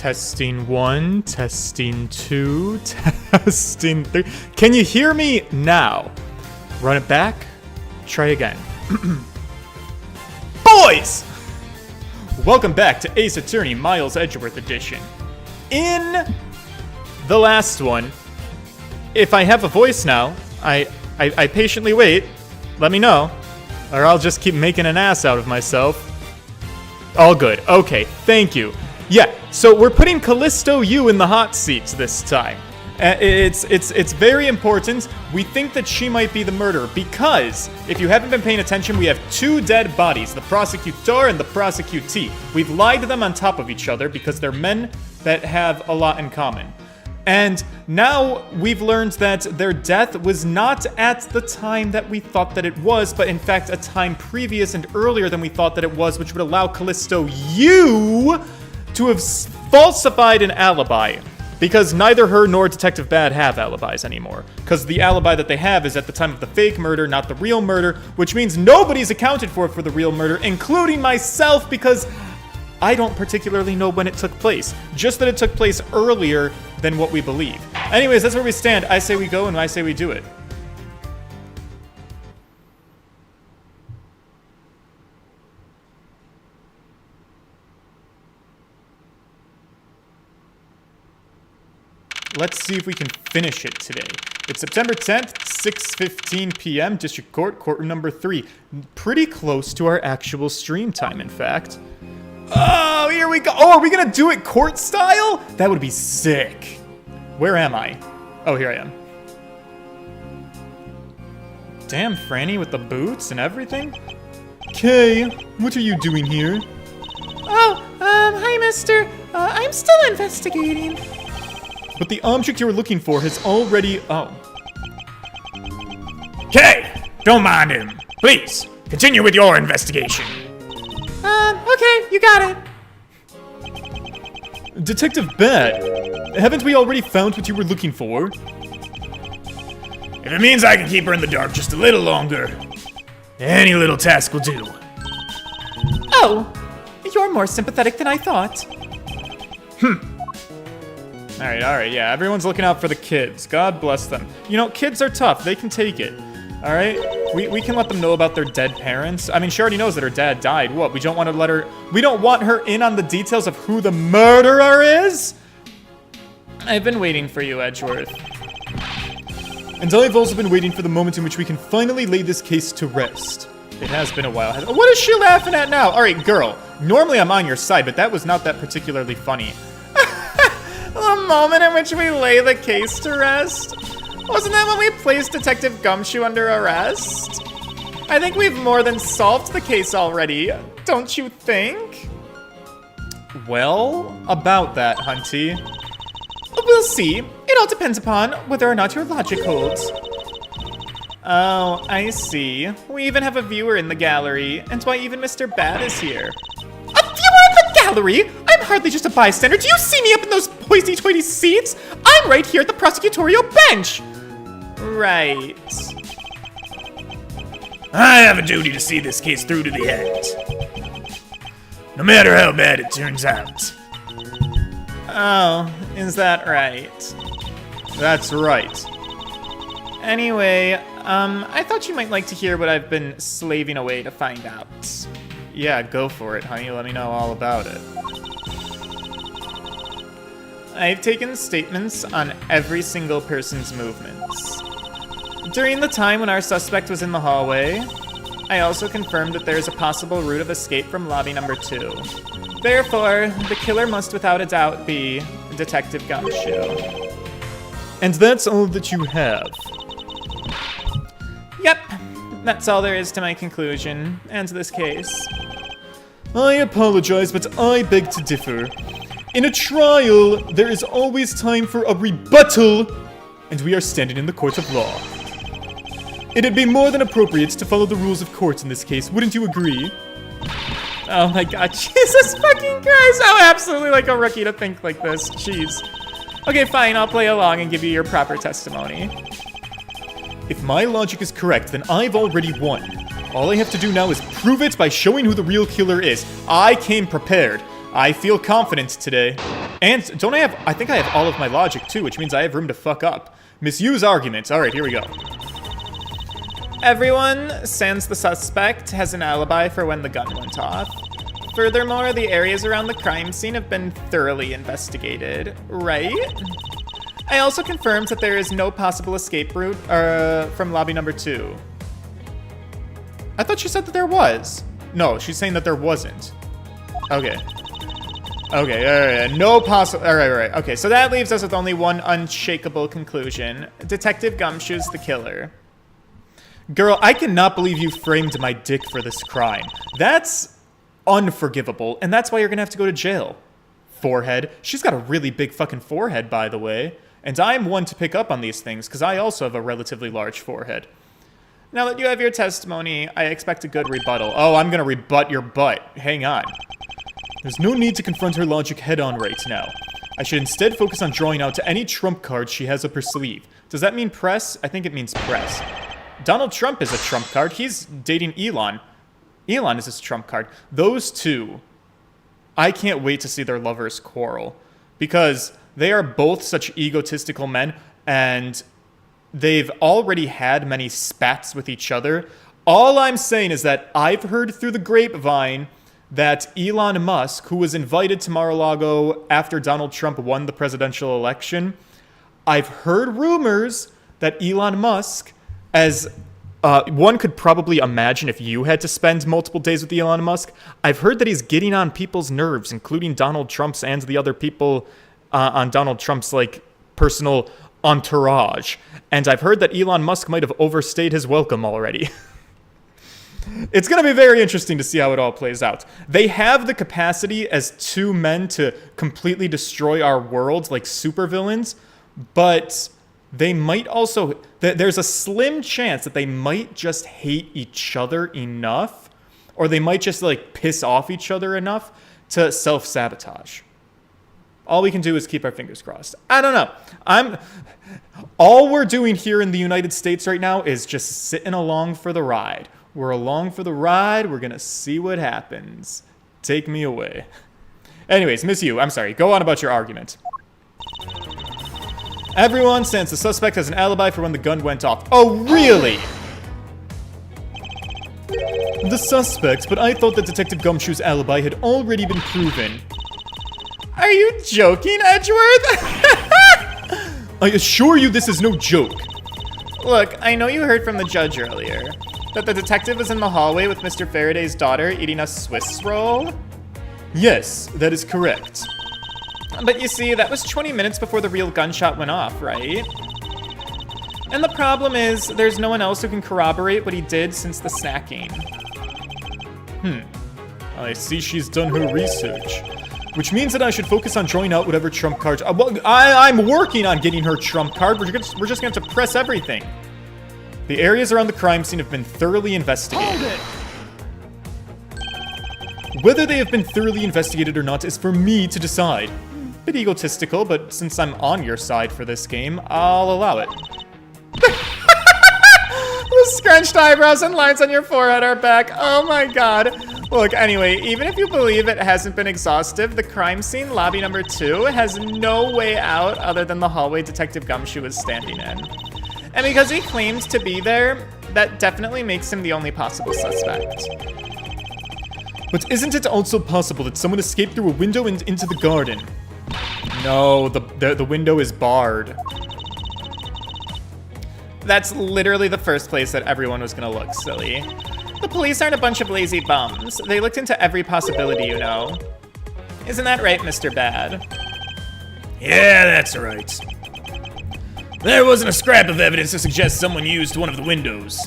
Testing 1, testing 2, testing 3. Can you hear me now? Run it back. Try again. Boys! Welcome back to Ace Attorney Miles Edgeworth Edition. In the last one, if I have a voice now, I patiently wait. Let me know. Or I'll just keep making an ass out of myself. All good. Okay, thank you. Yeah, so we're putting Calisto Yew in the hot seat this time. It's very important. We think that she might be the murderer because, if you haven't been paying attention, we have two dead bodies, the prosecutor and the prosecutee. We've lied to them on top of each other because they're men that have a lot in common. And now we've learned that their death was not at the time that we thought that it was, but in fact a time previous and earlier than we thought that it was, which would allow Calisto Yew to have falsified an alibi. Because neither her nor Detective Bad have alibis anymore. Because the alibi that they have is at the time of the fake murder, not the real murder, which means nobody's accounted for the real murder, including myself, because I don't particularly know when it took place. Just that it took place earlier than what we believe. Anyways, that's where we stand. I say we go and I say we do it. Let's see if we can finish it today. It's September 10th, 6:15 p.m., District Court, courtroom number 3. Pretty close to our actual stream time, in fact. Oh, here we go. Oh, are we gonna do it court style? That would be sick. Where am I? Oh, here I am. Damn, Franny with the boots and everything. Kay, what are you doing here? Oh, hi, mister. I'm still investigating. But the object you were looking for has already... Oh. Kay! Don't mind him. Please, continue with your investigation. Okay, you got it. Detective Bad, haven't we already found what you were looking for? If it means I can keep her in the dark just a little longer, any little task will do. Oh, you're more sympathetic than I thought. Alright, yeah, everyone's looking out for the kids. God bless them. You know, kids are tough. They can take it. Alright? We can let them know about their dead parents. I mean, she already knows that her dad died. What, we don't want to let her... We don't want her in on the details of who the murderer is? I've been waiting for you, Edgeworth. And I've also been waiting for the moment in which we can finally lay this case to rest. It has been a while. What is she laughing at now? Alright, girl. Normally I'm on your side, but that was not that particularly funny. The moment in which we lay the case to rest? Wasn't that when we placed Detective Gumshoe under arrest? I think we've more than solved the case already, don't you think? Well, about that, Hunty. We'll see. It all depends upon whether or not your logic holds. Oh, I see. We even have a viewer in the gallery, and why even Mr. Bad is here. A viewer in the gallery? I'm hardly just a bystander. Do you see me up in those hoity-toity seats? I'm right here at the prosecutorial bench. Right. I have a duty to see this case through to the end. No matter how bad it turns out. Oh, is that right? That's right. Anyway, I thought you might like to hear what I've been slaving away to find out. Yeah, go for it, honey. Let me know all about it. I've taken statements on every single person's movements. During the time when our suspect was in the hallway, I also confirmed that there is a possible route of escape from lobby number 2. Therefore, the killer must without a doubt be Detective Gumshoe. And that's all that you have? Yep, that's all there is to my conclusion, and to this case. I apologize, but I beg to differ. In a trial, there is always time for a rebuttal, and we are standing in the court of law. It'd be more than appropriate to follow the rules of court in this case, wouldn't you agree? Oh my god, Jesus fucking Christ, how absolutely like a rookie to think like this, jeez. Okay, fine, I'll play along and give you your proper testimony. If my logic is correct, then I've already won. All I have to do now is prove it by showing who the real killer is. I came prepared. I feel confident today. And don't I think I have all of my logic too, which means I have room to fuck up. Miss Yu's arguments. All right, here we go. Everyone, sans the suspect, has an alibi for when the gun went off. Furthermore, the areas around the crime scene have been thoroughly investigated, right? I also confirmed that there is no possible escape route from lobby number 2. I thought she said that there was. No, she's saying that there wasn't. Okay. Okay, all right, no possible. All right. Okay, so that leaves us with only one unshakable conclusion. Detective Gumshoe's the killer. Girl, I cannot believe you framed my dick for this crime. That's unforgivable, and that's why you're gonna have to go to jail. Forehead. She's got a really big fucking forehead, by the way. And I'm one to pick up on these things, because I also have a relatively large forehead. Now that you have your testimony, I expect a good rebuttal. Oh, I'm gonna rebut your butt. Hang on. There's no need to confront her logic head-on right now. I should instead focus on drawing out to any trump cards she has up her sleeve. Does that mean press? I think it means press. Donald Trump is a trump card. He's dating Elon. Elon is his trump card. Those two, I can't wait to see their lovers quarrel. Because they are both such egotistical men, and they've already had many spats with each other. All I'm saying is that I've heard through the grapevine that Elon Musk, who was invited to Mar-a-Lago after Donald Trump won the presidential election, I've heard rumors that Elon Musk, as one could probably imagine if you had to spend multiple days with Elon Musk, I've heard that he's getting on people's nerves, including Donald Trump's and the other people on Donald Trump's, like, personal entourage. And I've heard that Elon Musk might have overstayed his welcome already. It's going to be very interesting to see how it all plays out. They have the capacity as two men to completely destroy our world like supervillains, but they might also... There's a slim chance that they might just hate each other enough, or they might just, like, piss off each other enough to self-sabotage. All we can do is keep our fingers crossed. I don't know. All we're doing here in the United States right now is just sitting along for the ride. We're along for the ride. We're going to see what happens. Take me away. Anyways, Miss Yu, I'm sorry. Go on about your argument. Everyone, since the suspect has an alibi for when the gun went off. Oh, really? The suspect, but I thought that Detective Gumshoe's alibi had already been proven. Are you joking, Edgeworth? I assure you this is no joke. Look, I know you heard from the judge earlier that the detective was in the hallway with Mr. Faraday's daughter eating a Swiss roll. Yes, that is correct. But you see, that was 20 minutes before the real gunshot went off, right? And the problem is, there's no one else who can corroborate what he did since the snacking. I see she's done her research. Which means that I should focus on drawing out whatever trump cards... I'm working on getting her trump card. We're just going to have to press everything. The areas around the crime scene have been thoroughly investigated. Hold it! Whether they have been thoroughly investigated or not is for me to decide. Bit egotistical, but since I'm on your side for this game, I'll allow it. The scrunched eyebrows and lines on your forehead are back. Oh my god. Look, anyway, even if you believe it hasn't been exhaustive, the crime scene, lobby number 2, has no way out other than the hallway Detective Gumshoe is standing in. And because he claims to be there, that definitely makes him the only possible suspect. But isn't it also possible that someone escaped through a window and into the garden? No, the window is barred. That's literally the first place that everyone was gonna look, silly. The police aren't a bunch of lazy bums. They looked into every possibility, you know. Isn't that right, Mr. Bad? Yeah, that's right. There wasn't a scrap of evidence to suggest someone used one of the windows.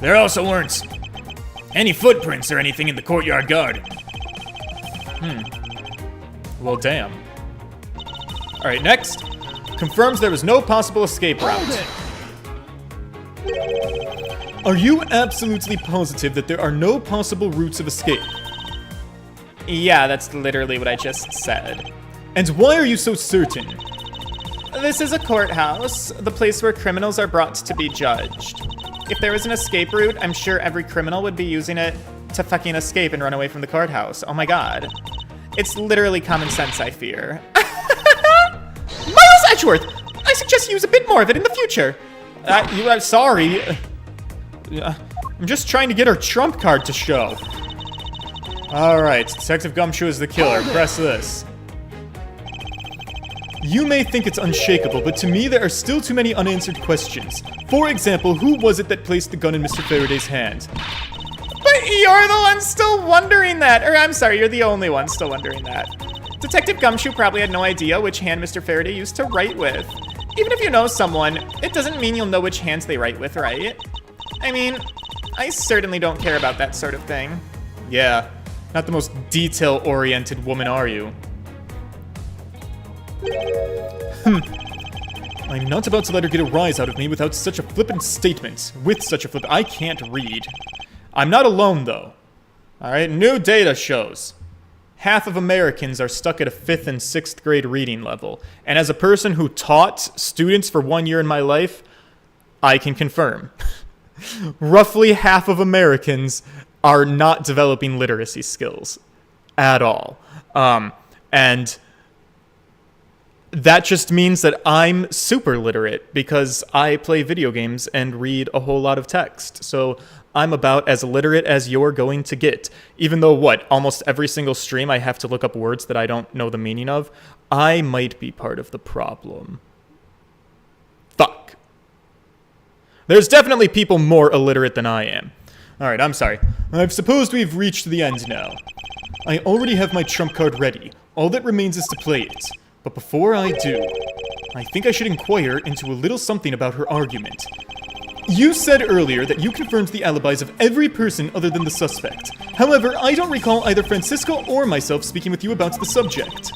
There also weren't any footprints or anything in the courtyard garden. Well, damn. Alright, next. Confirms there was no possible escape route. Are you absolutely positive that there are no possible routes of escape? Yeah, that's literally what I just said. And why are you so certain? This is a courthouse, the place where criminals are brought to be judged. If there was an escape route, I'm sure every criminal would be using it to fucking escape and run away from the courthouse. Oh my god. It's literally common sense, I fear. Miles Edgeworth! I suggest you use a bit more of it in the future. Sorry. I'm just trying to get her trump card to show. Alright, Detective Gumshoe is the killer. Press this. You may think it's unshakable, but to me there are still too many unanswered questions. For example, who was it that placed the gun in Mr. Faraday's hand? But you're the one still wondering that. Or I'm sorry, you're the only one still wondering that. Detective Gumshoe probably had no idea which hand Mr. Faraday used to write with. Even if you know someone, it doesn't mean you'll know which hands they write with, right? I mean, I certainly don't care about that sort of thing. Yeah, not the most detail-oriented woman, are you? I'm not about to let her get a rise out of me without such a flippant statement. I can't read. I'm not alone, though. Alright, new data shows half of Americans are stuck at a 5th and 6th grade reading level. And as a person who taught students for 1 year in my life, I can confirm. Roughly half of Americans are not developing literacy skills at all. And that just means that I'm super literate because I play video games and read a whole lot of text. So I'm about as literate as you're going to get. Even though, almost every single stream I have to look up words that I don't know the meaning of, I might be part of the problem. Fuck. There's definitely people more illiterate than I am. Alright, I'm sorry. I've supposed we've reached the end now. I already have my trump card ready. All that remains is to play it. But before I do, I think I should inquire into a little something about her argument. You said earlier that you confirmed the alibis of every person other than the suspect. However, I don't recall either Francisco or myself speaking with you about the subject.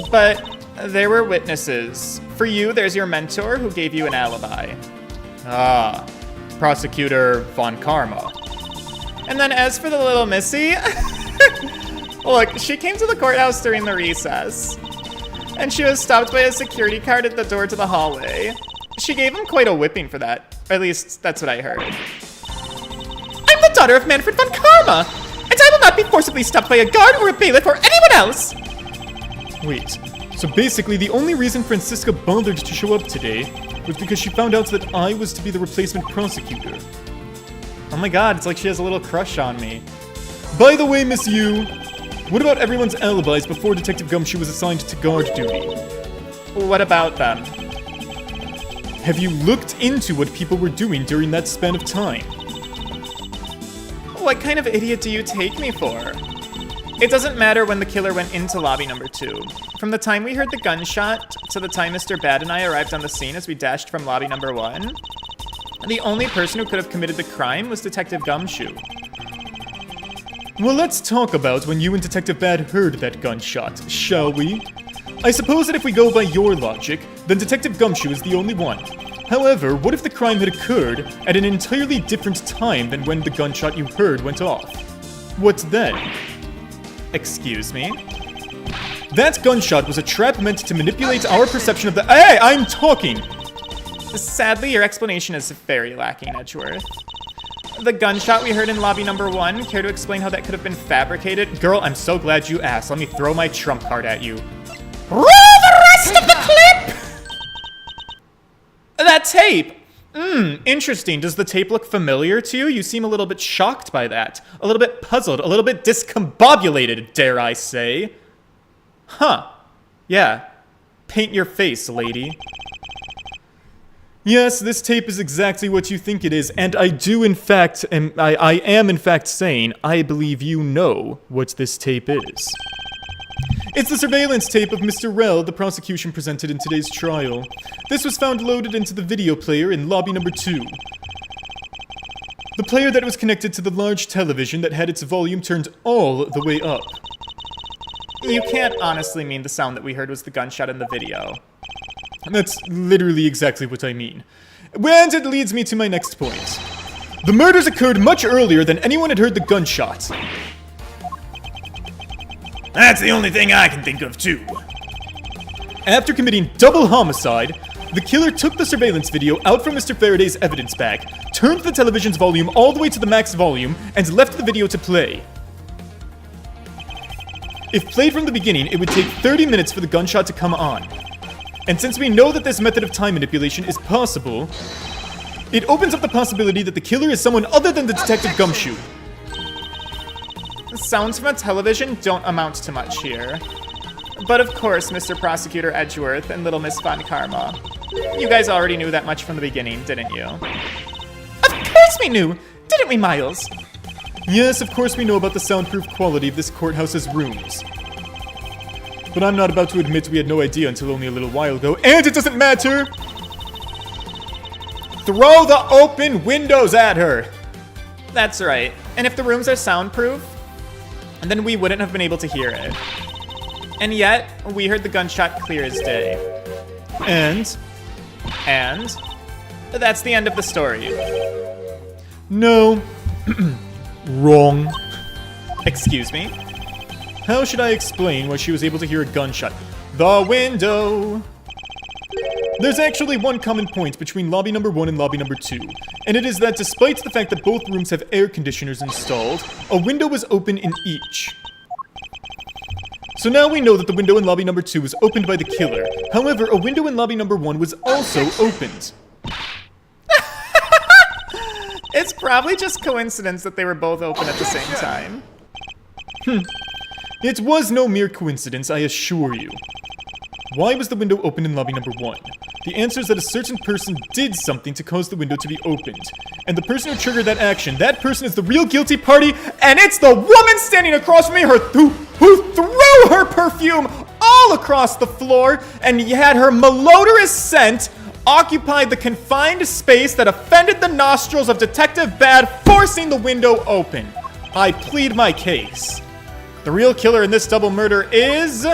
But there were witnesses. For you, there's your mentor who gave you an alibi. Ah, Prosecutor Von Karma. And then as for the little Missy, look, she came to the courthouse during the recess. And she was stopped by a security guard at the door to the hallway. She gave him quite a whipping for that. Or at least, that's what I heard. I'm the daughter of Manfred von Karma, and I will not be forcibly stopped by a guard or a bailiff or anyone else! Wait, so basically the only reason Francisca bothered to show up today was because she found out that I was to be the replacement prosecutor. Oh my god, it's like she has a little crush on me. By the way, Miss Yew, what about everyone's alibis before Detective Gumshoe was assigned to guard duty? What about them? Have you looked into what people were doing during that span of time? What kind of idiot do you take me for? It doesn't matter when the killer went into lobby number 2. From the time we heard the gunshot to the time Mr. Bad and I arrived on the scene as we dashed from lobby number 1, the only person who could have committed the crime was Detective Gumshoe. Well, let's talk about when you and Detective Bad heard that gunshot, shall we? I suppose that if we go by your logic, then Detective Gumshoe is the only one. However, what if the crime had occurred at an entirely different time than when the gunshot you heard went off? What then? Excuse me? That gunshot was a trap meant to manipulate our perception of the— Hey, I'm talking! Sadly, your explanation is very lacking, Edgeworth. The gunshot we heard in lobby number 1, care to explain how that could have been fabricated? Girl, I'm so glad you asked. Let me throw my trump card at you. Roll the rest of the clip! That tape! Interesting. Does the tape look familiar to you? You seem a little bit shocked by that. A little bit puzzled. A little bit discombobulated, dare I say. Huh. Yeah. Paint your face, lady. Yes, this tape is exactly what you think it is, and I do in fact, I am in fact saying, I believe you know what this tape is. It's the surveillance tape of Mr. Rell the prosecution presented in today's trial. This was found loaded into the video player in lobby number 2. The player that was connected to the large television that had its volume turned all the way up. You can't honestly mean the sound that we heard was the gunshot in the video. That's literally exactly what I mean. And it leads me to my next point. The murders occurred much earlier than anyone had heard the gunshot. That's the only thing I can think of, too. After committing double homicide, the killer took the surveillance video out from Mr. Faraday's evidence bag, turned the television's volume all the way to the max volume, and left the video to play. If played from the beginning, it would take 30 minutes for the gunshot to come on. And since we know that this method of time manipulation is possible, it opens up the possibility that the killer is someone other than the Detective Gumshoe. The sounds from a television don't amount to much here. But of course, Mr. Prosecutor Edgeworth and Little Miss Von Karma. You guys already knew that much from the beginning, didn't you? Of course we knew! Didn't we, Miles? Yes, of course we know about the soundproof quality of this courthouse's rooms. But I'm not about to admit we had no idea until only a little while ago, and it doesn't matter! Throw the open windows at her! That's right. And if the rooms are soundproof, then we wouldn't have been able to hear it. And yet, we heard the gunshot clear as day. And that's the end of the story. no. Wrong. Excuse me? How should I explain why she was able to hear a gunshot? The window! There's actually one common point between lobby number 1 and lobby number 2, and it is that despite the fact that both rooms have air conditioners installed, a window was open in each. So now we know that the window in lobby number 2 was opened by the killer. However, a window in lobby number 1 was also opened. It's probably just coincidence that they were both open at the same time. It was no mere coincidence, I assure you. Why was the window open in lobby number 1? The answer is that a certain person did something to cause the window to be opened. And the person who triggered that action, that person is the real guilty party, and it's the woman standing across from me who threw her perfume all across the floor and had her malodorous scent occupy the confined space that offended the nostrils of Detective Bad, forcing the window open. I plead my case. The real killer in this double murder is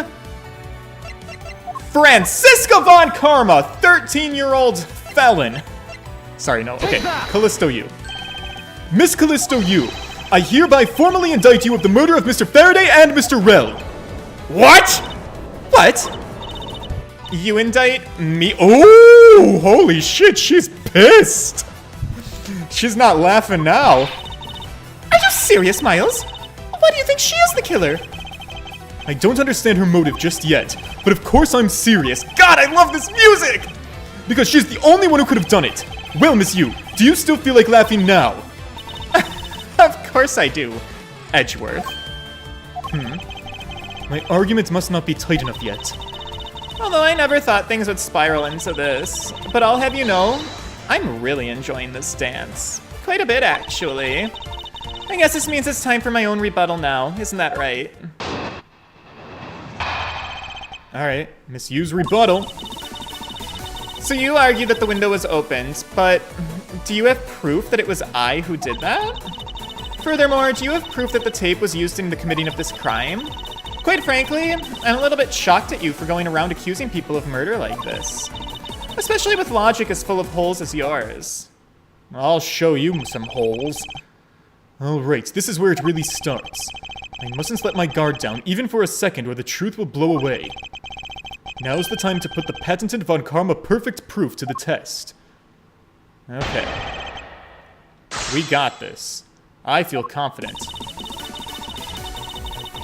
Francisca Von Karma, 13-year-old felon. Sorry, no, okay, Calisto Yew. Miss Calisto Yew, I hereby formally indict you of the murder of Mr. Faraday and Mr. Rell. What? What? You indict me? Oh, holy shit, she's pissed. She's not laughing now. Are you serious, Miles? Why do you think she is the killer? I don't understand her motive just yet, but of course I'm serious. God, I love this music! Because she's the only one who could have done it. Well, Miss Yew, do you still feel like laughing now? Of course I do, Edgeworth. My argument must not be tight enough yet. Although I never thought things would spiral into this. But I'll have you know, I'm really enjoying this dance. Quite a bit, actually. I guess this means it's time for my own rebuttal now, isn't that right? Alright, Miss Yew's rebuttal. So you argue that the window was opened, but do you have proof that it was I who did that? Furthermore, do you have proof that the tape was used in the committing of this crime? Quite frankly, I'm a little bit shocked at you for going around accusing people of murder like this. Especially with logic as full of holes as yours. I'll show you some holes. Alright, this is where it really starts. I mustn't let my guard down, even for a second, or the truth will blow away. Now's the time to put the patented Von Karma perfect proof to the test. Okay. We got this. I feel confident.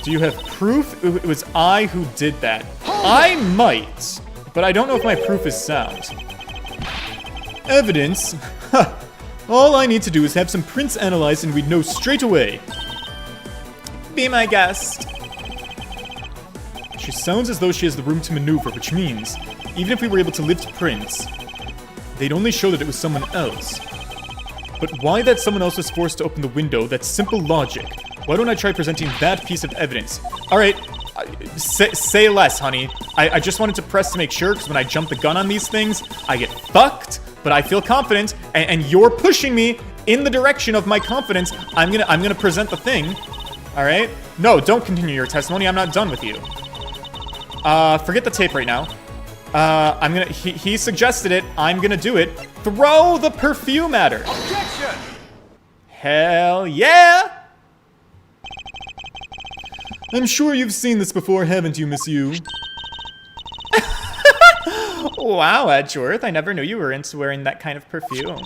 Do you have proof it was I who did that? I might, but I don't know if my proof is sound. Evidence? Ha! All I need to do is have some prints analyzed and we'd know straight away. Be my guest. She sounds as though she has the room to maneuver, which means, even if we were able to lift prints, they'd only show that it was someone else. But why that someone else was forced to open the window, that's simple logic. Why don't I try presenting that piece of evidence? Alright, say less, honey. I just wanted to press to make sure, because when I jump the gun on these things, I get fucked, but I feel confident, and you're pushing me in the direction of my confidence. I'm gonna present the thing. Alright? No, don't continue your testimony, I'm not done with you. Forget the tape right now. He suggested it, I'm gonna do it. Throw the perfume at her. Objection! Hell yeah! I'm sure you've seen this before, haven't you, Miss Yew? Wow, Edgeworth, I never knew you were into wearing that kind of perfume.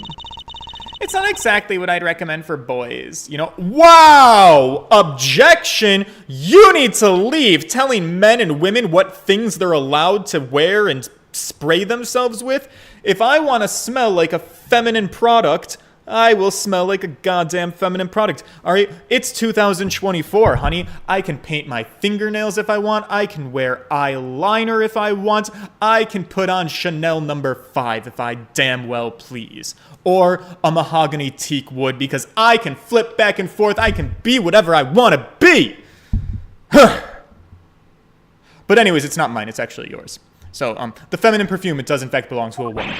It's not exactly what I'd recommend for boys, you know? Wow! Objection! You need to leave telling men and women what things they're allowed to wear and spray themselves with. If I want to smell like a feminine product, I will smell like a goddamn feminine product. Alright, it's 2024, honey. I can paint my fingernails if I want. I can wear eyeliner if I want. I can put on Chanel No. 5 if I damn well please. Or a mahogany teak wood because I can flip back and forth. I can be whatever I want to be. But anyways, it's not mine. It's actually yours. So, the feminine perfume, it does in fact belong to a woman.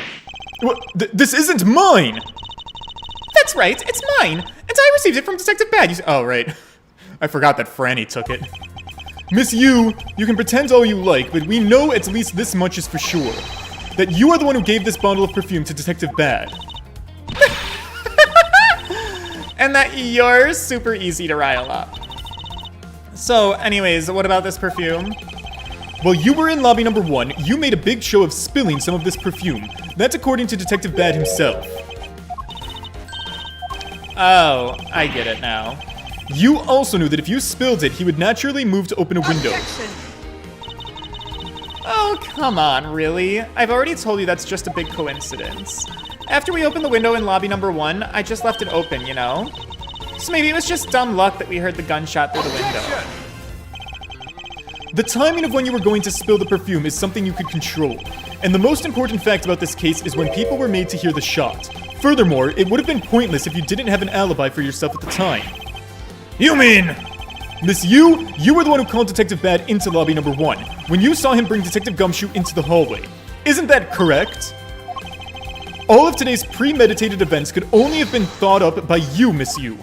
This isn't mine! That's right, it's mine! And I received it from Detective Bad. Oh, right. I forgot that Franny took it. Miss Yew, you can pretend all you like, but we know at least this much is for sure. That you are the one who gave this bottle of perfume to Detective Bad. And that you're super easy to rile up. So, anyways, what about this perfume? While you were in lobby number 1, you made a big show of spilling some of this perfume. That's according to Detective Bad himself. Oh, I get it now. You also knew that if you spilled it, he would naturally move to open a window. Objection. Oh, come on, really? I've already told you that's just a big coincidence. After we opened the window in lobby number 1, I just left it open, you know? So maybe it was just dumb luck that we heard the gunshot through the window. The timing of when you were going to spill the perfume is something you could control. And the most important fact about this case is when people were made to hear the shot. Furthermore, it would have been pointless if you didn't have an alibi for yourself at the time. You mean? Miss Yew, you were the one who called Detective Bad into lobby number 1, when you saw him bring Detective Gumshoe into the hallway. Isn't that correct? All of today's premeditated events could only have been thought up by you, Miss Yew.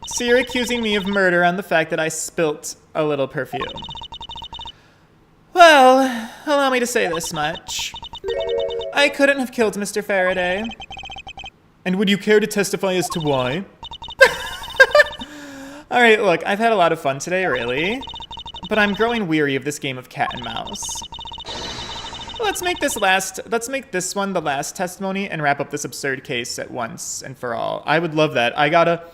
So you're accusing me of murder on the fact that I spilt a little perfume. Well, allow me to say this much. I couldn't have killed Mr. Faraday. And would you care to testify as to why? Alright, look, I've had a lot of fun today, really. But I'm growing weary of this game of cat and mouse. Let's make this one the last testimony and wrap up this absurd case at once and for all. I would love that. I gotta...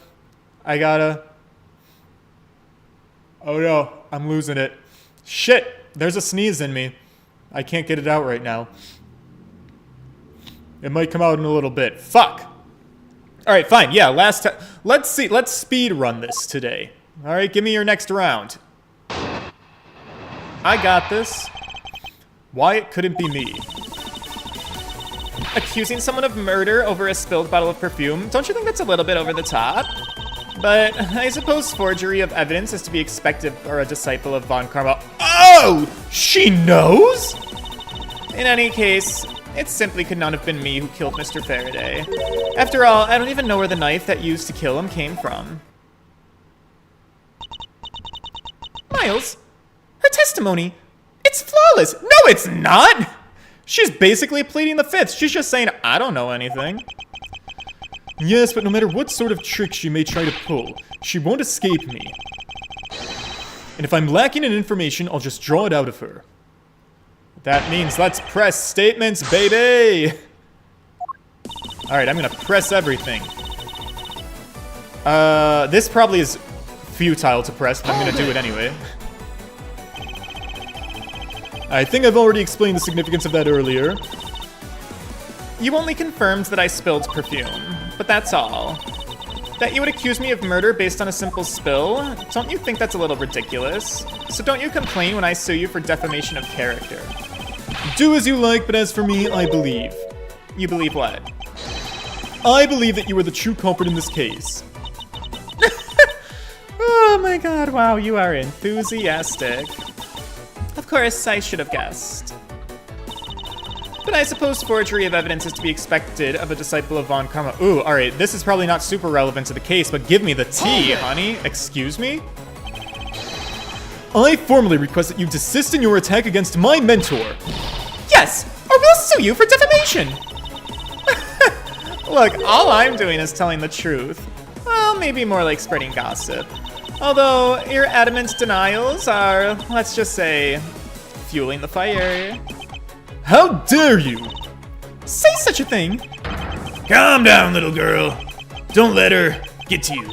Oh no, I'm losing it. Shit, there's a sneeze in me. I can't get it out right now. It might come out in a little bit. Fuck! Alright, fine, yeah, let's speed run this today. Alright, give me your next round. I got this. Why it couldn't be me. Accusing someone of murder over a spilled bottle of perfume? Don't you think that's a little bit over the top? But I suppose forgery of evidence is to be expected for a disciple of Von Karma. Oh! She knows?! In any case, it simply could not have been me who killed Mr. Faraday. After all, I don't even know where the knife that used to kill him came from. Miles, her testimony, it's flawless! No, it's not! She's basically pleading the fifth. She's just saying, I don't know anything. Yes, but no matter what sort of trick she may try to pull, she won't escape me. And if I'm lacking in information, I'll just draw it out of her. That means let's press statements, baby! Alright, I'm gonna press everything. This probably is futile to press, but I'm gonna do it anyway. I think I've already explained the significance of that earlier. You only confirmed that I spilled perfume, but that's all. That you would accuse me of murder based on a simple spill? Don't you think that's a little ridiculous? So don't you complain when I sue you for defamation of character. Do as you like, but as for me, I believe. You believe what? I believe that you are the true culprit in this case. Oh my god, wow, you are enthusiastic. Of course, I should have guessed. But I suppose forgery of evidence is to be expected of a disciple of Von Karma. Ooh, alright, this is probably not super relevant to the case, but give me the tea, honey. Excuse me? I formally request that you desist in your attack against my mentor. Yes, or we'll sue you for defamation. Look, all I'm doing is telling the truth. Well, maybe more like spreading gossip. Although, your adamant denials are, let's just say, fueling the fire. How dare you? Say such a thing! Calm down, little girl. Don't let her get to you.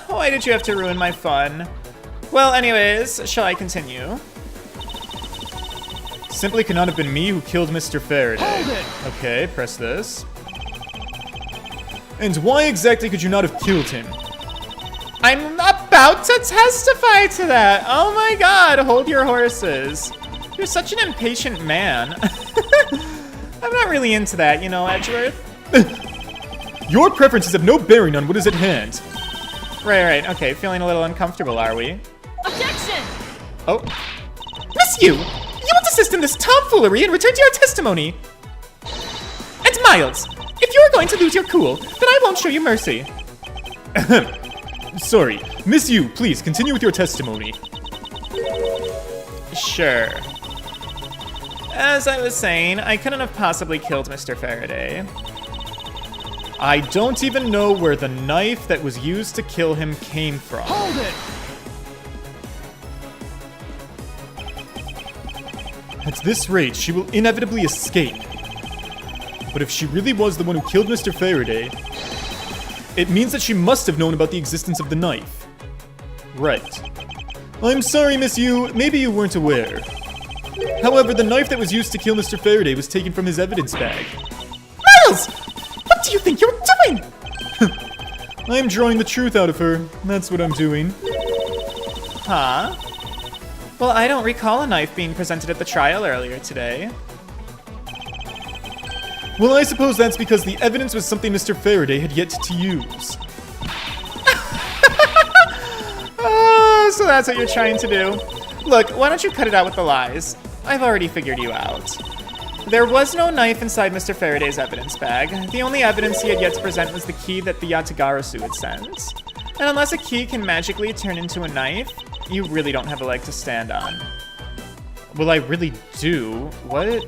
Why did you have to ruin my fun? Well, anyways, shall I continue? Simply cannot have been me who killed Mr. Faraday. Hold it! Okay, press this. And why exactly could you not have killed him? I'm about to testify to that! Oh my god, hold your horses. You're such an impatient man. I'm not really into that, you know, Edgeworth? Your preferences have no bearing on what is at hand. Right, okay, feeling a little uncomfortable, are we? Objection! Oh. Miss Yew! You won't assist in this tomfoolery and return to your testimony! And Miles, if you're going to lose your cool, then I won't show you mercy. Sorry. Miss Yew, please continue with your testimony. Sure. As I was saying, I couldn't have possibly killed Mr. Faraday. I don't even know where the knife that was used to kill him came from. Hold it! At this rate, she will inevitably escape. But if she really was the one who killed Mr. Faraday, it means that she must have known about the existence of the knife. Right. I'm sorry, Miss Yew, maybe you weren't aware. However, the knife that was used to kill Mr. Faraday was taken from his evidence bag. Miles! What do you think you're doing? I'm drawing the truth out of her. That's what I'm doing. Huh? Well, I don't recall a knife being presented at the trial earlier today. Well, I suppose that's because the evidence was something Mr. Faraday had yet to use. Oh, so that's what you're trying to do. Look, why don't you cut it out with the lies? I've already figured you out. There was no knife inside Mr. Faraday's evidence bag. The only evidence he had yet to present was the key that the Yatagarasu had sent. And unless a key can magically turn into a knife, you really don't have a leg to stand on. Well, I really do. What?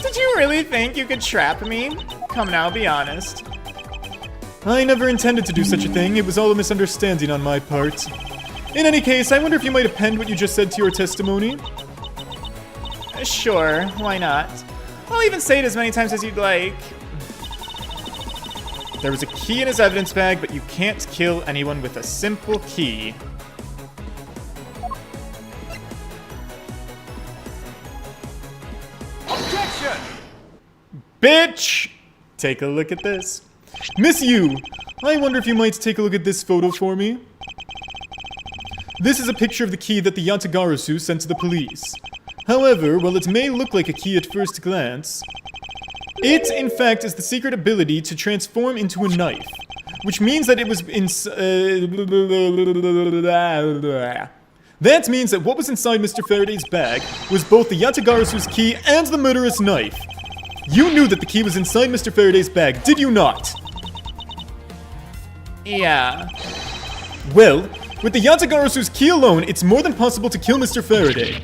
Did you really think you could trap me? Come now, be honest. I never intended to do such a thing. It was all a misunderstanding on my part. In any case, I wonder if you might append what you just said to your testimony? Sure, why not? I'll even say it as many times as you'd like. There was a key in his evidence bag, but you can't kill anyone with a simple key. Objection! Bitch! Take a look at this. Miss Yew, I wonder if you might take a look at this photo for me. This is a picture of the key that the Yatagarasu sent to the police. However, while it may look like a key at first glance, it, in fact, is the secret ability to transform into a knife, which means that it was That means that what was inside Mr. Faraday's bag was both the Yatagarasu's key and the murderous knife. You knew that the key was inside Mr. Faraday's bag, did you not? Yeah. Well, with the Yatagarasu's key alone, it's more than possible to kill Mr. Faraday.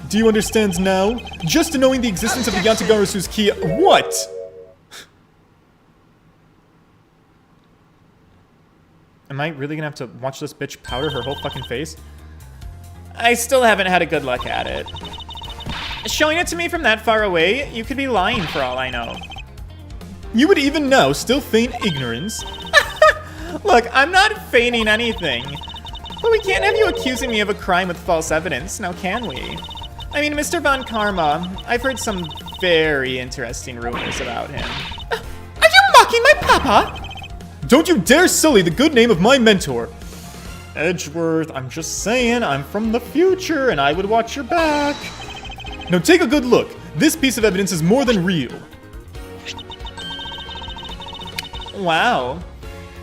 Do you understand now? Just knowing the existence of the Yatagarasu's key— What? Am I really gonna have to watch this bitch powder her whole fucking face? I still haven't had a good look at it. Showing it to me from that far away, you could be lying for all I know. You would even now still feign ignorance? Look, I'm not feigning anything. But we can't have you accusing me of a crime with false evidence, now can we? I mean, Mr. Von Karma, I've heard some very interesting rumors about him. Are you mocking my papa? Don't you dare sully the good name of my mentor! Edgeworth, I'm just saying, I'm from the future and I would watch your back. Now take a good look. This piece of evidence is more than real. Wow.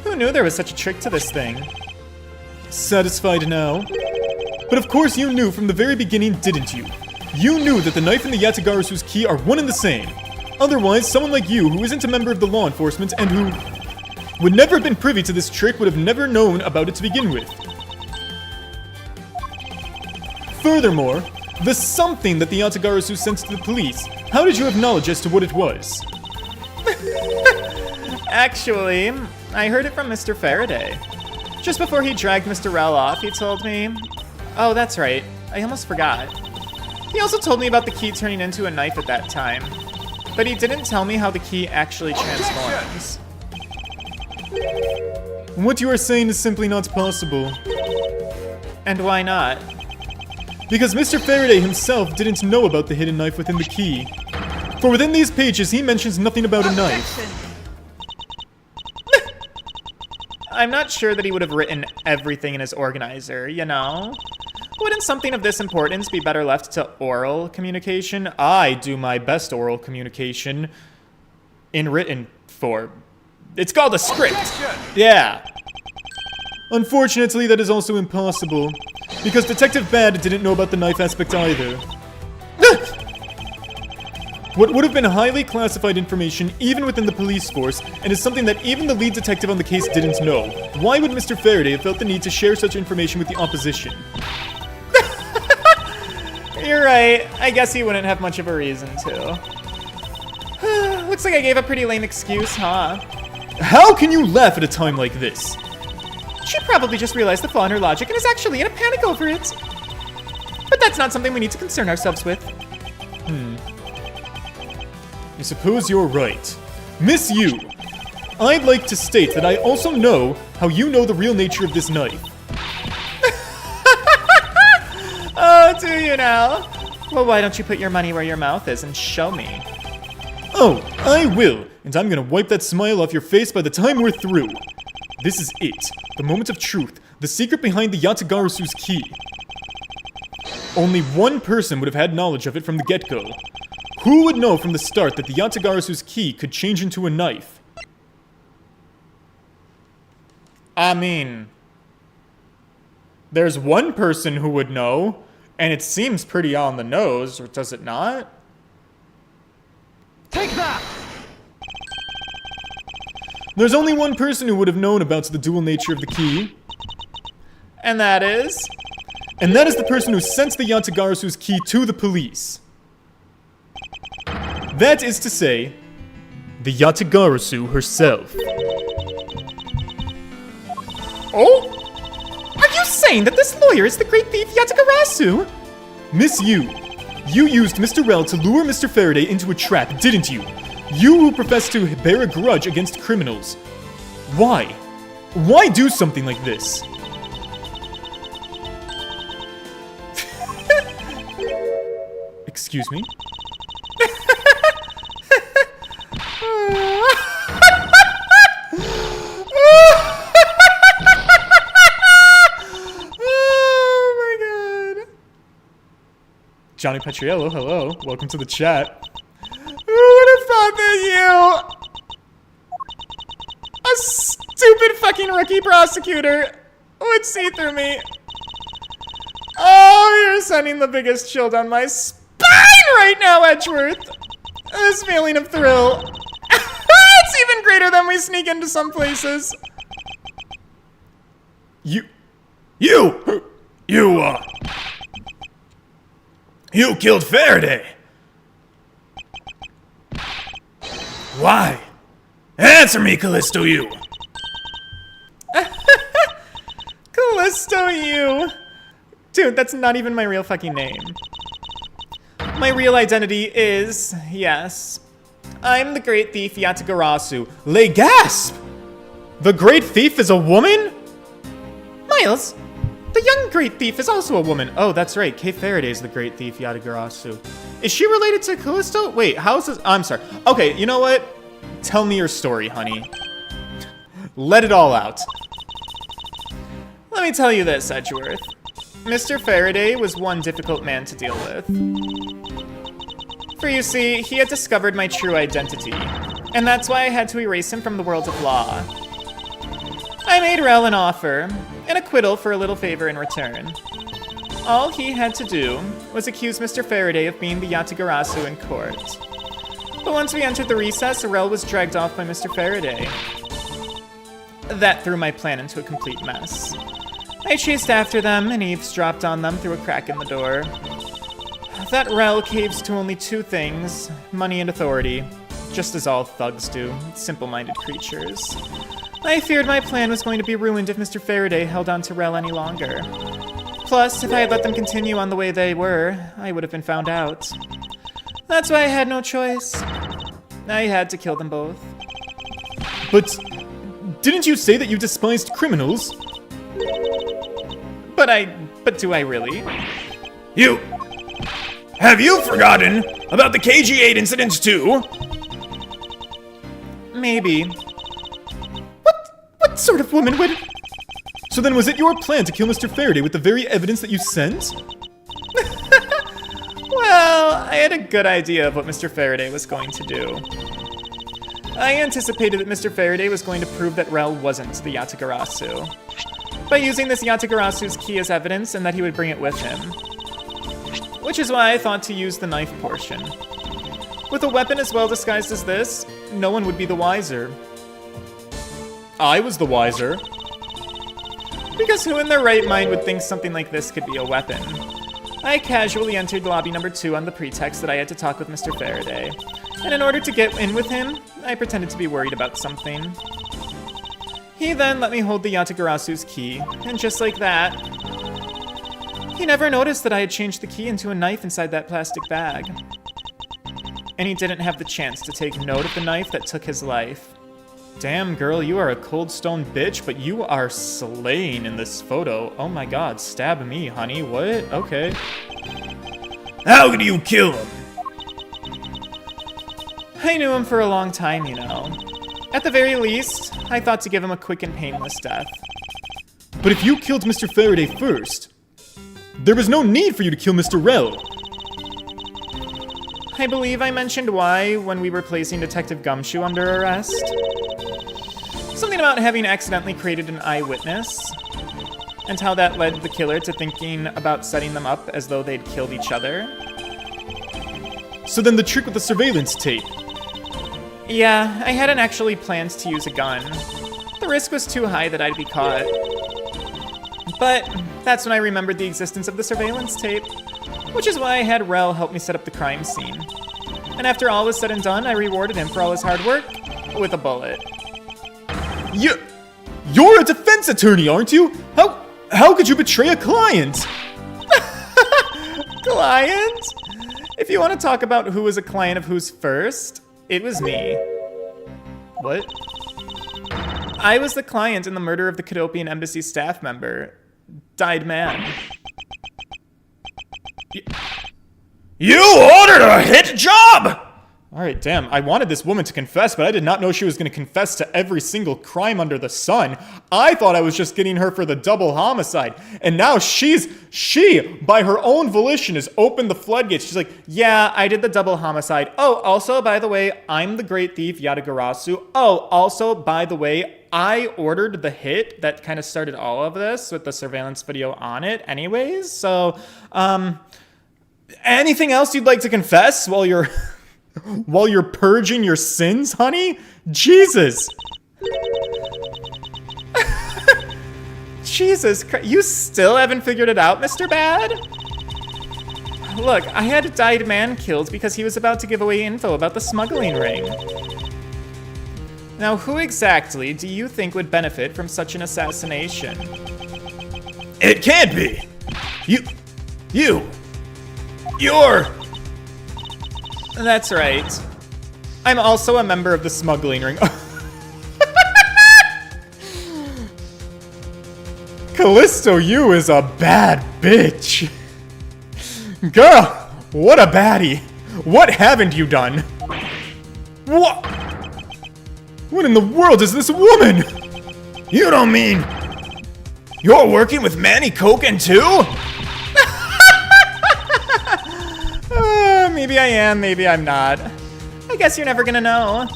Who knew there was such a trick to this thing? Satisfied now? But of course you knew from the very beginning, didn't you? You knew that the knife and the Yatagarasu's key are one and the same. Otherwise, someone like you, who isn't a member of the law enforcement and who would never have been privy to this trick, would have never known about it to begin with. Furthermore, the something that the Yatagarasu sent to the police, how did you have knowledge as to what it was? Actually, I heard it from Mr. Faraday. Just before he dragged Mr. Rel off, he told me... Oh, that's right. I almost forgot. He also told me about the key turning into a knife at that time. But he didn't tell me how the key actually transforms. What you are saying is simply not possible. And why not? Because Mr. Faraday himself didn't know about the hidden knife within the key. For within these pages, he mentions nothing about a knife. I'm not sure that he would have written everything in his organizer, you know? Wouldn't something of this importance be better left to oral communication? I do my best oral communication in written form. It's called a script. Yeah. Unfortunately, that is also impossible. Because Detective Bad didn't know about the knife aspect either. What would have been highly classified information even within the police force, and is something that even the lead detective on the case didn't know. Why would Mr. Faraday have felt the need to share such information with the opposition? You're right. I guess he wouldn't have much of a reason to. Looks like I gave a pretty lame excuse, huh? How can you laugh at a time like this? She probably just realized the flaw in her logic and is actually in a panic over it. But that's not something we need to concern ourselves with. I suppose you're right. Miss Yew, I'd like to state that I also know how you know the real nature of this knife. Oh, do you now? Well, why don't you put your money where your mouth is and show me? Oh, I will, and I'm gonna wipe that smile off your face by the time we're through. This is it, the moment of truth, the secret behind the Yatagarasu's key. Only one person would have had knowledge of it from the get-go. Who would know from the start that the Yatagarasu's key could change into a knife? I mean, there's one person who would know, and it seems pretty on the nose, or does it not? Take that! There's only one person who would have known about the dual nature of the key. And that is? And that is the person who sent the Yatagarasu's key to the police. That is to say, the Yatagarasu herself. Oh? Are you saying that this lawyer is the great thief Yatagarasu? Miss Yew, you used Mr. Rel to lure Mr. Faraday into a trap, didn't you? You who profess to bear a grudge against criminals. Why? Why do something like this? Excuse me? Oh my god. Johnny Petriello, hello. Welcome to the chat. Who would have thought that you, a stupid fucking rookie prosecutor, would see through me? Oh, you're sending the biggest chill down my spine right now, Edgeworth. This feeling of thrill. It's even greater than we sneak into some places. You killed Faraday. Why? Answer me, Calisto Yew. Calisto Yew. Dude, that's not even my real fucking name. My real identity is, yes, I'm the great thief Yatagarasu. Les gasp! The great thief is a woman? Miles, the young great thief is also a woman. Oh, that's right. Kay Faraday is the great thief Yatagarasu. Is she related to Calisto? Wait, how is this? I'm sorry. Okay, you know what? Tell me your story, honey. Let it all out. Let me tell you this, Edgeworth. Mr. Faraday was one difficult man to deal with. For you see, he had discovered my true identity, and that's why I had to erase him from the world of law. I made Rel an offer, an acquittal for a little favor in return. All he had to do was accuse Mr. Faraday of being the Yatagarasu in court. But once we entered the recess, Rel was dragged off by Mr. Faraday. That threw my plan into a complete mess. I chased after them and eavesdropped on them through a crack in the door. That Rel caves to only two things, money and authority, just as all thugs do, simple-minded creatures. I feared my plan was going to be ruined if Mr. Faraday held on to Rel any longer. Plus, if I had let them continue on the way they were, I would have been found out. That's why I had no choice. I had to kill them both. But didn't you say that you despised criminals? But do I really? Have you forgotten about the KG-8 incidents too? Maybe. What sort of woman would... So then was it your plan to kill Mr. Faraday with the very evidence that you sent? Well, I had a good idea of what Mr. Faraday was going to do. I anticipated that Mr. Faraday was going to prove that Rel wasn't the Yatagarasu, by using this Yatagarasu's key as evidence and that he would bring it with him. Which is why I thought to use the knife portion. With a weapon as well disguised as this, no one would be the wiser. I was the wiser. Because who in their right mind would think something like this could be a weapon? I casually entered lobby number 2 on the pretext that I had to talk with Mr. Faraday. And in order to get in with him, I pretended to be worried about something. He then let me hold the Yatagarasu's key, and just like that, he never noticed that I had changed the key into a knife inside that plastic bag. And he didn't have the chance to take note of the knife that took his life. Damn, girl, you are a cold stone bitch, but you are slaying in this photo. Oh my god, stab me, honey. What? Okay. How could you kill him? I knew him for a long time, you know. At the very least, I thought to give him a quick and painless death. But if you killed Mr. Faraday first, there was no need for you to kill Mr. Rel. I believe I mentioned why when we were placing Detective Gumshoe under arrest. Something about having accidentally created an eyewitness, and how that led the killer to thinking about setting them up as though they'd killed each other. So then the trick with the surveillance tape. Yeah, I hadn't actually planned to use a gun. The risk was too high that I'd be caught. But that's when I remembered the existence of the surveillance tape, which is why I had Rel help me set up the crime scene. And after all was said and done, I rewarded him for all his hard work with a bullet. You're a defense attorney, aren't you? How could you betray a client? Client? If you want to talk about who was a client of whose first, it was me. What? I was the client in the murder of the Cadopian Embassy staff member. Dyed man. You ordered a hit job! Alright, damn. I wanted this woman to confess, but I did not know she was going to confess to every single crime under the sun. I thought I was just getting her for the double homicide. And now she, by her own volition, has opened the floodgates. She's like, yeah, I did the double homicide. Oh, also, by the way, I'm the great thief, Yatagarasu. Oh, also, by the way, I ordered the hit that kind of started all of this with the surveillance video on it anyways. So, anything else you'd like to confess while you're... while you're purging your sins, honey? Jesus. Jesus Christ. You still haven't figured it out, Mr. Bad? Look, I had a dyed man killed because he was about to give away info about the smuggling ring. Now, who exactly do you think would benefit from such an assassination? It can't be. You're... That's right. I'm also a member of the smuggling ring. Calisto Yew is a bad bitch. Girl, what a baddie. What haven't you done? What? What in the world is this woman? You don't mean... You're working with Manny Koken too? Maybe I am, maybe I'm not. I guess you're never gonna know.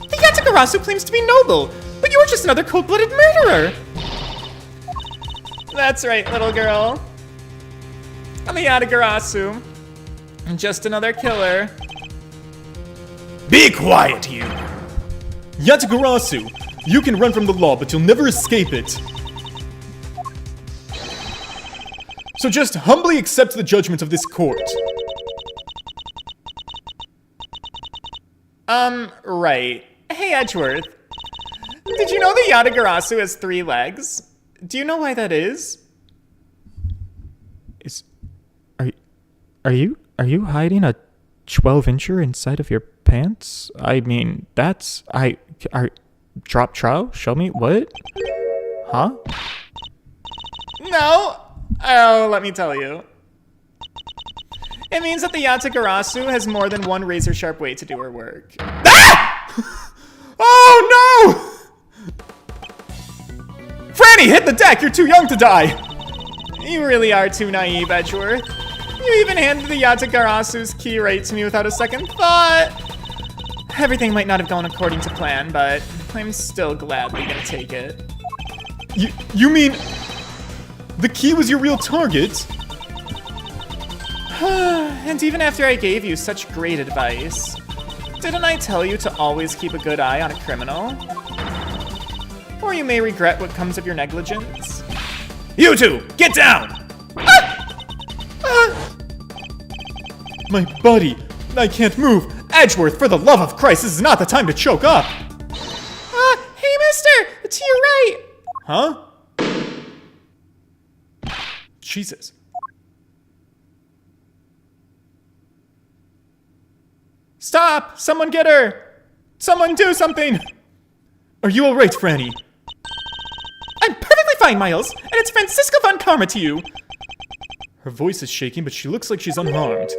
The Yatagarasu claims to be noble, but you're just another cold-blooded murderer. That's right, little girl. I'm the Yatagarasu. I'm just another killer. Be quiet, you. Yatagarasu, you can run from the law, but you'll never escape it. So just humbly accept the judgment of this court. Right. Hey, Edgeworth. Did you know the Yatagarasu has 3 legs? Do you know why that is? Are you hiding a 12-incher inside of your pants? I mean, drop trow? Show me what? Huh? No. Oh, let me tell you. It means that the Yatagarasu has more than one razor-sharp way to do her work. Ah! Oh no! Franny, hit the deck! You're too young to die! You really are too naive, Edgeworth. You even handed the Yatagarasu's key right to me without a second thought. Everything might not have gone according to plan, but I'm still gladly gonna take it. You mean the key was your real target? And even after I gave you such great advice, didn't I tell you to always keep a good eye on a criminal? Or you may regret what comes of your negligence. You two, get down! My buddy, I can't move. Edgeworth, for the love of Christ, this is not the time to choke up. Hey mister, to your right. Huh? Jesus. Stop! Someone get her! Someone do something! Are you alright, Franny? I'm perfectly fine, Miles, and it's Francisca von Karma to you. Her voice is shaking, but she looks like she's unharmed.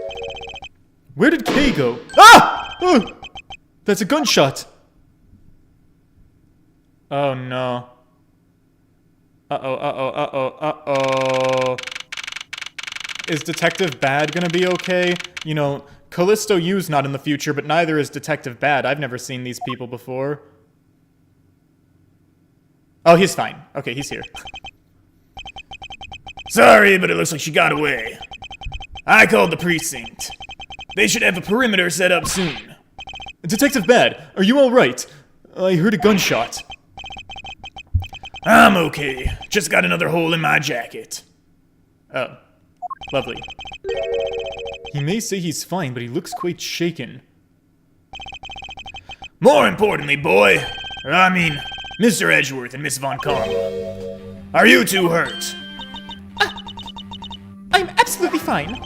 Where did Kay go? Ah! Oh, that's a gunshot. Oh no. Uh-oh. Is Detective Bad gonna be okay? You know, Calisto Yew's not in the future, but neither is Detective Bad. I've never seen these people before. Oh, he's fine. Okay, he's here. Sorry, but it looks like she got away. I called the precinct. They should have a perimeter set up soon. Detective Bad, are you alright? I heard a gunshot. I'm okay. Just got another hole in my jacket. Oh, lovely. He may say he's fine, but he looks quite shaken. More importantly, boy, Mr. Edgeworth and Miss Von Karma, are you two hurt? I'm absolutely fine.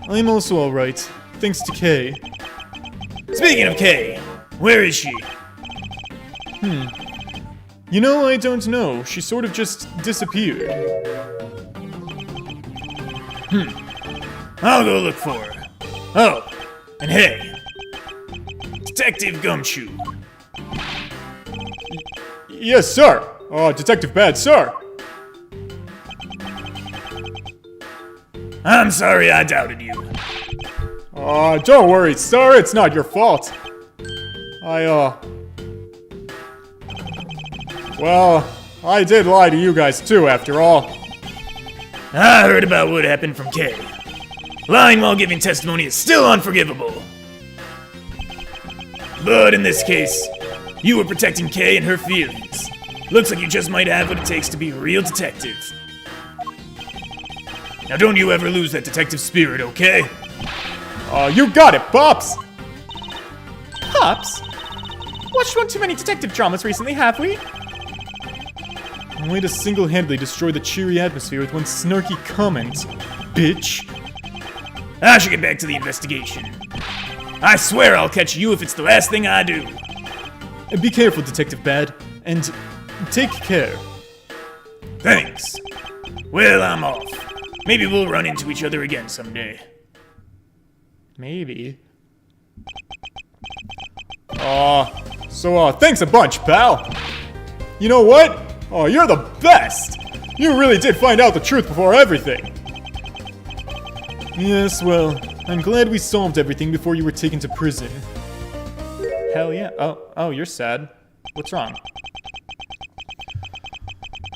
I'm also alright, thanks to Kay. Speaking of Kay, where is she? You know, I don't know. She sort of just disappeared. I'll go look for her. Oh, and hey, Detective Gumshoe. Yes, sir. Detective Bad, sir. I'm sorry I doubted you. Don't worry, sir. It's not your fault. Well, I did lie to you guys too, after all. I heard about what happened from Kay. Lying while giving testimony is still unforgivable. But in this case, you were protecting Kay and her feelings. Looks like you just might have what it takes to be a real detective. Now don't you ever lose that detective spirit, okay? You got it, Pops! Pops? Watched one too many detective dramas recently, have we? Only to single-handedly destroy the cheery atmosphere with one snarky comment, bitch. I should get back to the investigation. I swear I'll catch you if it's the last thing I do. And be careful, Detective Bad, and take care. Thanks. Well, I'm off. Maybe we'll run into each other again someday. Maybe. So thanks a bunch, pal. You know what? You're the best! You really did find out the truth before everything. Yes, well, I'm glad we solved everything before you were taken to prison. Hell yeah. Oh, you're sad. What's wrong?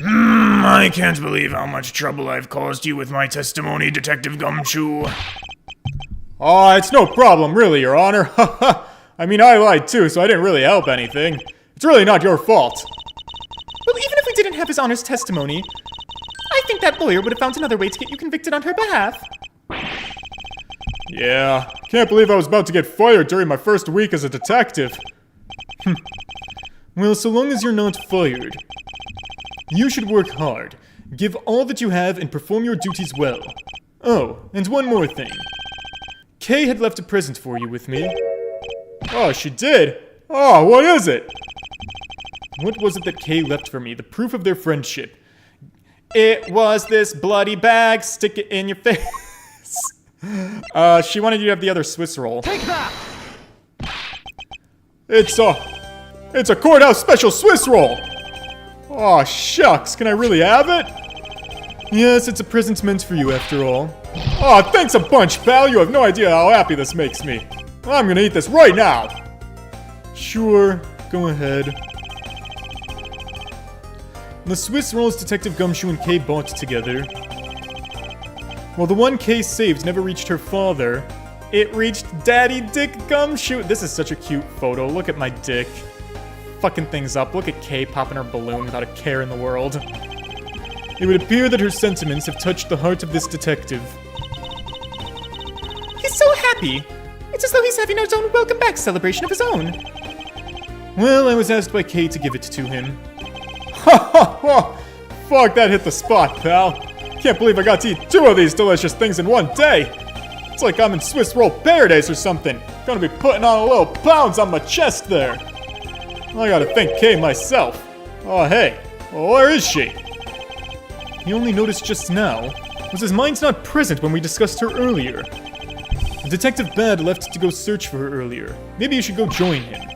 I can't believe how much trouble I've caused you with my testimony, Detective Gumshoe. It's no problem, really, Your Honor. I mean, I lied too, so I didn't really help anything. It's really not your fault. Well, even if we didn't have his Honor's testimony, I think that lawyer would have found another way to get you convicted on her behalf. Yeah, can't believe I was about to get fired during my first week as a detective. Well, so long as you're not fired, you should work hard, give all that you have, and perform your duties well. Oh, and one more thing. Kay had left a present for you with me. Oh, she did? Oh, what is it? What was it that Kay left for me? The proof of their friendship. It was this bloody bag. Stick it in your face. She wanted you to have the other Swiss roll. Take that! It's a courthouse special Swiss roll! Aw, shucks, can I really have it? Yes, it's a present meant for you after all. Aw, thanks a bunch, pal, you have no idea how happy this makes me. I'm gonna eat this right now! Sure, go ahead. The Swiss rolls Detective Gumshoe and Kay bought together. While the one Kay saved never reached her father, it reached Daddy Dick Gumshoe. This is such a cute photo. Look at my dick. Fucking things up. Look at Kay popping her balloon without a care in the world. It would appear that her sentiments have touched the heart of this detective. He's so happy. It's as though he's having his own welcome back celebration of his own. Well, I was asked by Kay to give it to him. Ha ha ha! Fuck, that hit the spot, pal. Can't believe I got to eat 2 of these delicious things in one day. It's like I'm in Swiss roll paradise or something. Gonna be putting on a little pounds on my chest there. I gotta thank Kay myself. Oh, hey. Well, where is she? He only noticed just now was his mind's not present when we discussed her earlier. Detective Bad left to go search for her earlier. Maybe you should go join him.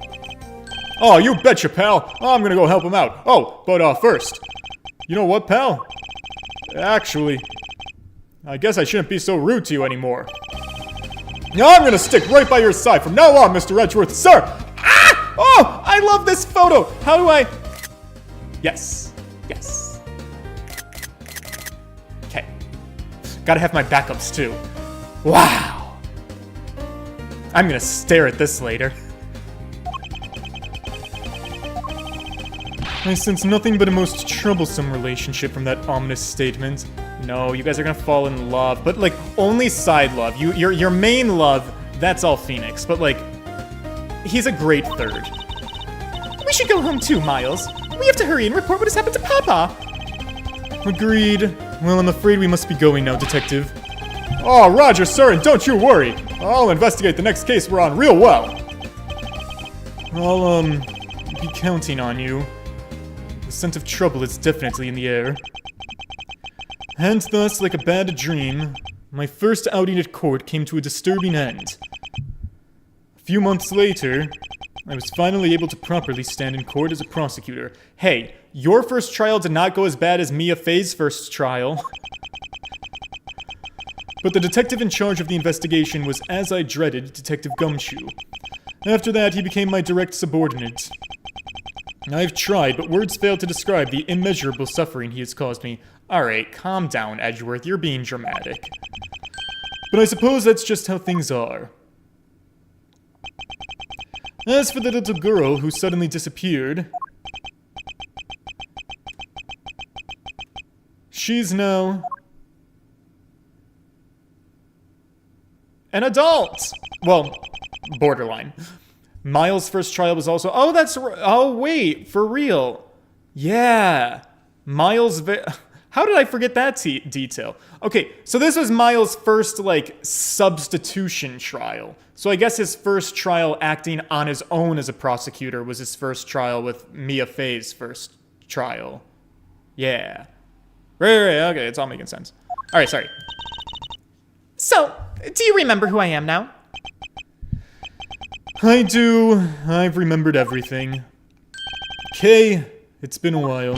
Oh, you betcha, pal. I'm gonna go help him out. Oh, but first. You know what, pal? Actually, I guess I shouldn't be so rude to you anymore. Yeah, I'm gonna stick right by your side from now on, Mr. Edgeworth, sir! Ah! Oh, I love this photo. How do I... Yes. Yes. Okay. Gotta have my backups, too. Wow. I'm gonna stare at this later. I sense nothing but a most troublesome relationship from that ominous statement. No, you guys are gonna fall in love, but like only side love. Your main love, that's all Phoenix, but like he's a great third. We should go home too, Miles. We have to hurry and report what has happened to Papa. Agreed. Well, I'm afraid we must be going now, Detective. Oh, roger, sir, and don't you worry. I'll investigate the next case we're on real well. I'll, be counting on you. The scent of trouble is definitely in the air. And thus, like a bad dream, my first outing at court came to a disturbing end. A few months later, I was finally able to properly stand in court as a prosecutor. Hey, your first trial did not go as bad as Mia Fey's first trial. But the detective in charge of the investigation was, as I dreaded, Detective Gumshoe. After that, he became my direct subordinate. I've tried, but words fail to describe the immeasurable suffering he has caused me. Alright, calm down, Edgeworth. You're being dramatic. But I suppose that's just how things are. As for the little girl who suddenly disappeared, she's now an adult! Well, borderline. Miles' first trial was also... Oh, that's... Oh, wait. For real. Yeah. Miles... How did I forget that detail? Okay, so this was Miles' first, like, substitution trial. So I guess his first trial acting on his own as a prosecutor was his first trial with Mia Fey's first trial. Yeah. Right, okay, it's all making sense. Alright, sorry. So, do you remember who I am now? I do. I've remembered everything. Kay, it's been a while.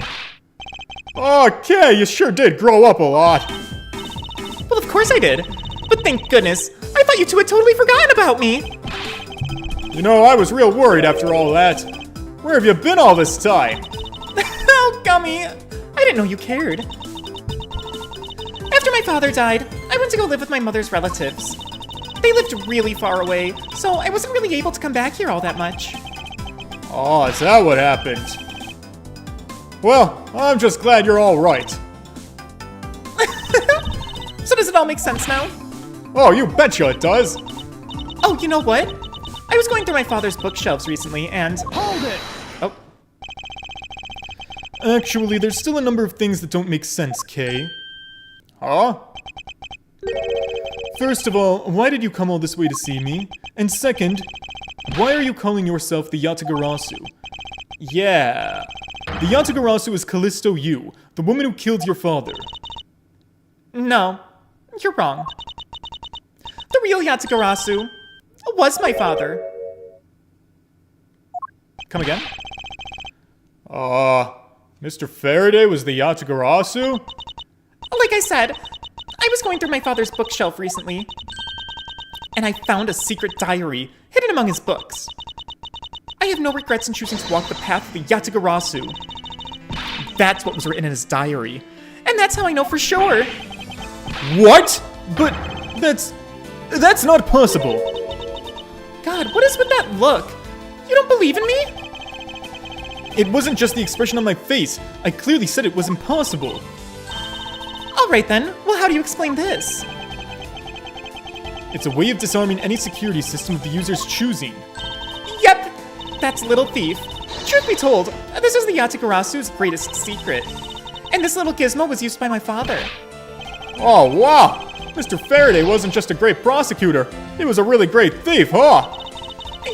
Oh, Kay, you sure did grow up a lot. Well, of course I did. But thank goodness, I thought you two had totally forgotten about me. You know, I was real worried after all that. Where have you been all this time? Oh, Gummy, I didn't know you cared. After my father died, I went to go live with my mother's relatives. They lived really far away, so I wasn't really able to come back here all that much. Oh, is that what happened? Well, I'm just glad you're all right. So does it all make sense now? Oh, you betcha it does. Oh, you know what? I was going through my father's bookshelves recently and... Hold it! Oh. Actually, there's still a number of things that don't make sense, Kay. Huh? First of all, why did you come all this way to see me? And second, why are you calling yourself the Yatagarasu? Yeah. The Yatagarasu is Calisto Yew, the woman who killed your father. No, you're wrong. The real Yatagarasu was my father. Come again? Mr. Faraday was the Yatagarasu? Like I said, I was going through my father's bookshelf recently, and I found a secret diary hidden among his books. I have no regrets in choosing to walk the path of the Yatagarasu. That's what was written in his diary, and that's how I know for sure. What? But that's not possible. God, what is with that look? You don't believe in me? It wasn't just the expression on my face. I clearly said it was impossible. Alright then, well how do you explain this? It's a way of disarming any security system of the user's choosing. Yep, that's Little Thief. Truth be told, this is the Yatagarasu's greatest secret. And this little gizmo was used by my father. Oh, wow! Mr. Faraday wasn't just a great prosecutor. He was a really great thief, huh?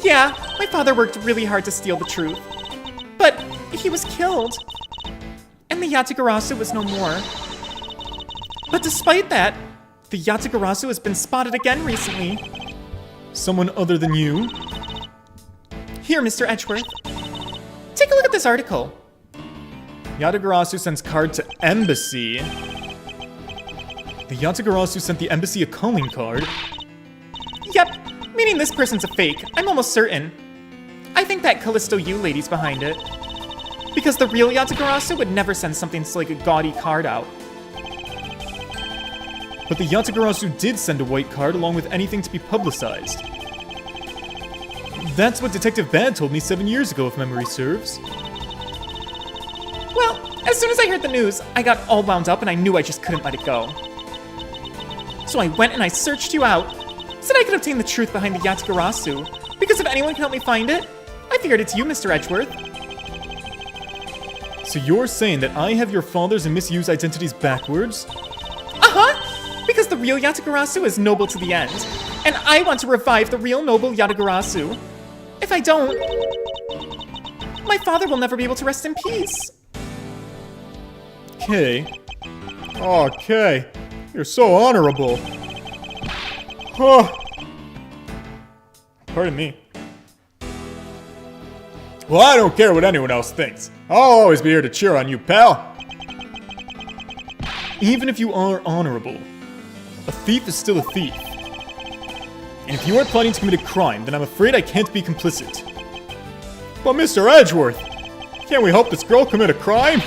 Yeah, my father worked really hard to steal the truth. But he was killed. And the Yatagarasu was no more. But despite that, the Yatagarasu has been spotted again recently. Someone other than you? Here, Mr. Edgeworth. Take a look at this article. Yatagarasu sends card to embassy. The Yatagarasu sent the embassy a calling card. Yep, meaning this person's a fake. I'm almost certain. I think that Calisto Yew lady's behind it. Because the real Yatagarasu would never send something like a gaudy card out. But the Yatagarasu did send a white card along with anything to be publicized. That's what Detective Bad told me 7 years ago, if memory serves. Well, as soon as I heard the news, I got all wound up and I knew I just couldn't let it go. So I went and I searched you out, said I could obtain the truth behind the Yatagarasu, because if anyone can help me find it, I figured it's you, Mr. Edgeworth. So you're saying that I have your father's and Miss Yu's identities backwards? Uh-huh! Because the real Yatagarasu is noble to the end, and I want to revive the real noble Yatagarasu. If I don't, my father will never be able to rest in peace. Kay. Oh, Kay. You're so honorable. Oh. Pardon me. Well, I don't care what anyone else thinks. I'll always be here to cheer on you, pal. Even if you are honorable, a thief is still a thief. And if you aren't planning to commit a crime, then I'm afraid I can't be complicit. But Mr. Edgeworth, can't we help this girl commit a crime?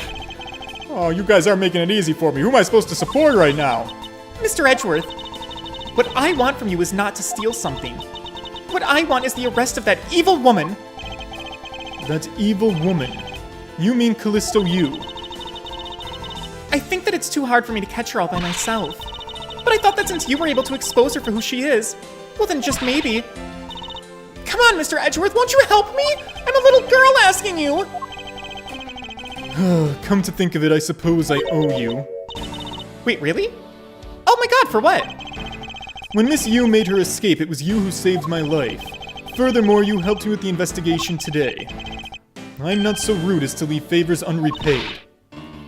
Oh, you guys are making it easy for me. Who am I supposed to support right now? Mr. Edgeworth, what I want from you is not to steal something. What I want is the arrest of that evil woman. That evil woman? You mean Calisto Yew? I think that it's too hard for me to catch her all by myself. But I thought that since you were able to expose her for who she is, well then just maybe. Come on, Mr. Edgeworth, won't you help me? I'm a little girl asking you. Come to think of it, I suppose I owe you. Wait, really? Oh my god, for what? When Miss Yew made her escape, it was you who saved my life. Furthermore, you helped me with the investigation today. I'm not so rude as to leave favors unrepaid.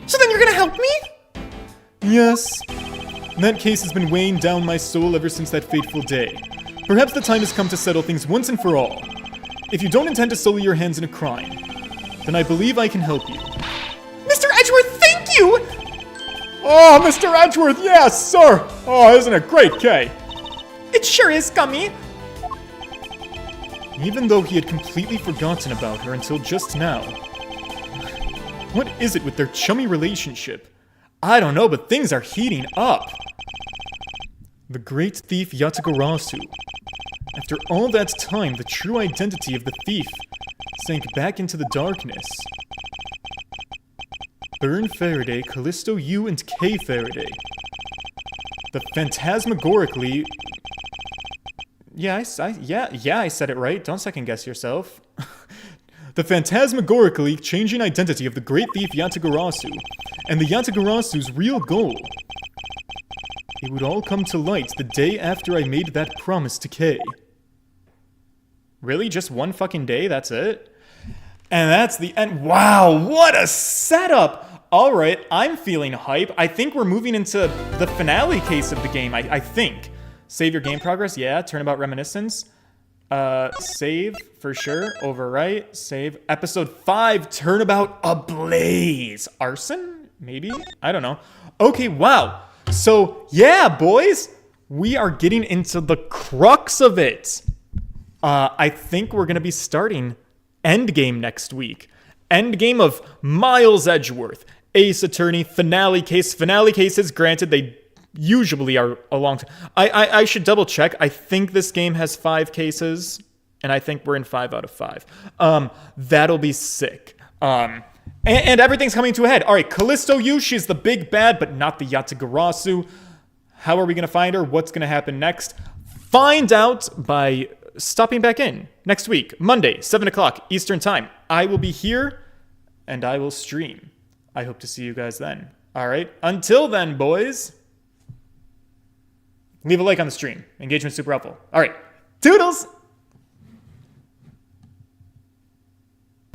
So then you're gonna help me? Yes. That case has been weighing down my soul ever since that fateful day. Perhaps the time has come to settle things once and for all. If you don't intend to sully your hands in a crime, then I believe I can help you. Mr. Edgeworth, thank you! Oh, Mr. Edgeworth, yes, sir! Oh, isn't it great, Kay? It sure is, Gummy. Even though he had completely forgotten about her until just now. What is it with their chummy relationship? I don't know, but things are heating up. The great thief Yatagarasu. After all that time, the true identity of the thief sank back into the darkness. Byrne Faraday, Calisto Yew, and Kay Faraday. The phantasmagorically... Yeah, I said it right. Don't second guess yourself. the phantasmagorically changing identity of the great thief Yatagarasu, and the Yatagarasu's real goal. It would all come to light the day after I made that promise to Kay. Really? Just one fucking day? That's it? And that's the end. Wow, what a setup! Alright, I'm feeling hype. I think we're moving into the finale case of the game, I think. Save your game progress? Yeah. Turnabout reminiscence? Save, for sure. Overwrite. Save. Episode 5, Turnabout ablaze. Arson? Maybe? I don't know. Okay, wow. So, yeah, boys. We are getting into the crux of it. I think we're going to be starting Endgame next week. Endgame of Miles Edgeworth, Ace Attorney, finale case. Finale cases, granted, they usually are a long time. I should double check. I think this game has 5 cases, and I think we're in 5 out of 5. That'll be sick. And everything's coming to a head. All right, Calisto Yew, she's the big bad, but not the Yatagarasu. How are we going to find her? What's going to happen next? Find out by stopping back in next week, Monday, 7 o'clock Eastern Time. I will be here, and I will stream. I hope to see you guys then. All right, until then, boys, leave a like on the stream. Engagement's super helpful. All right, toodles!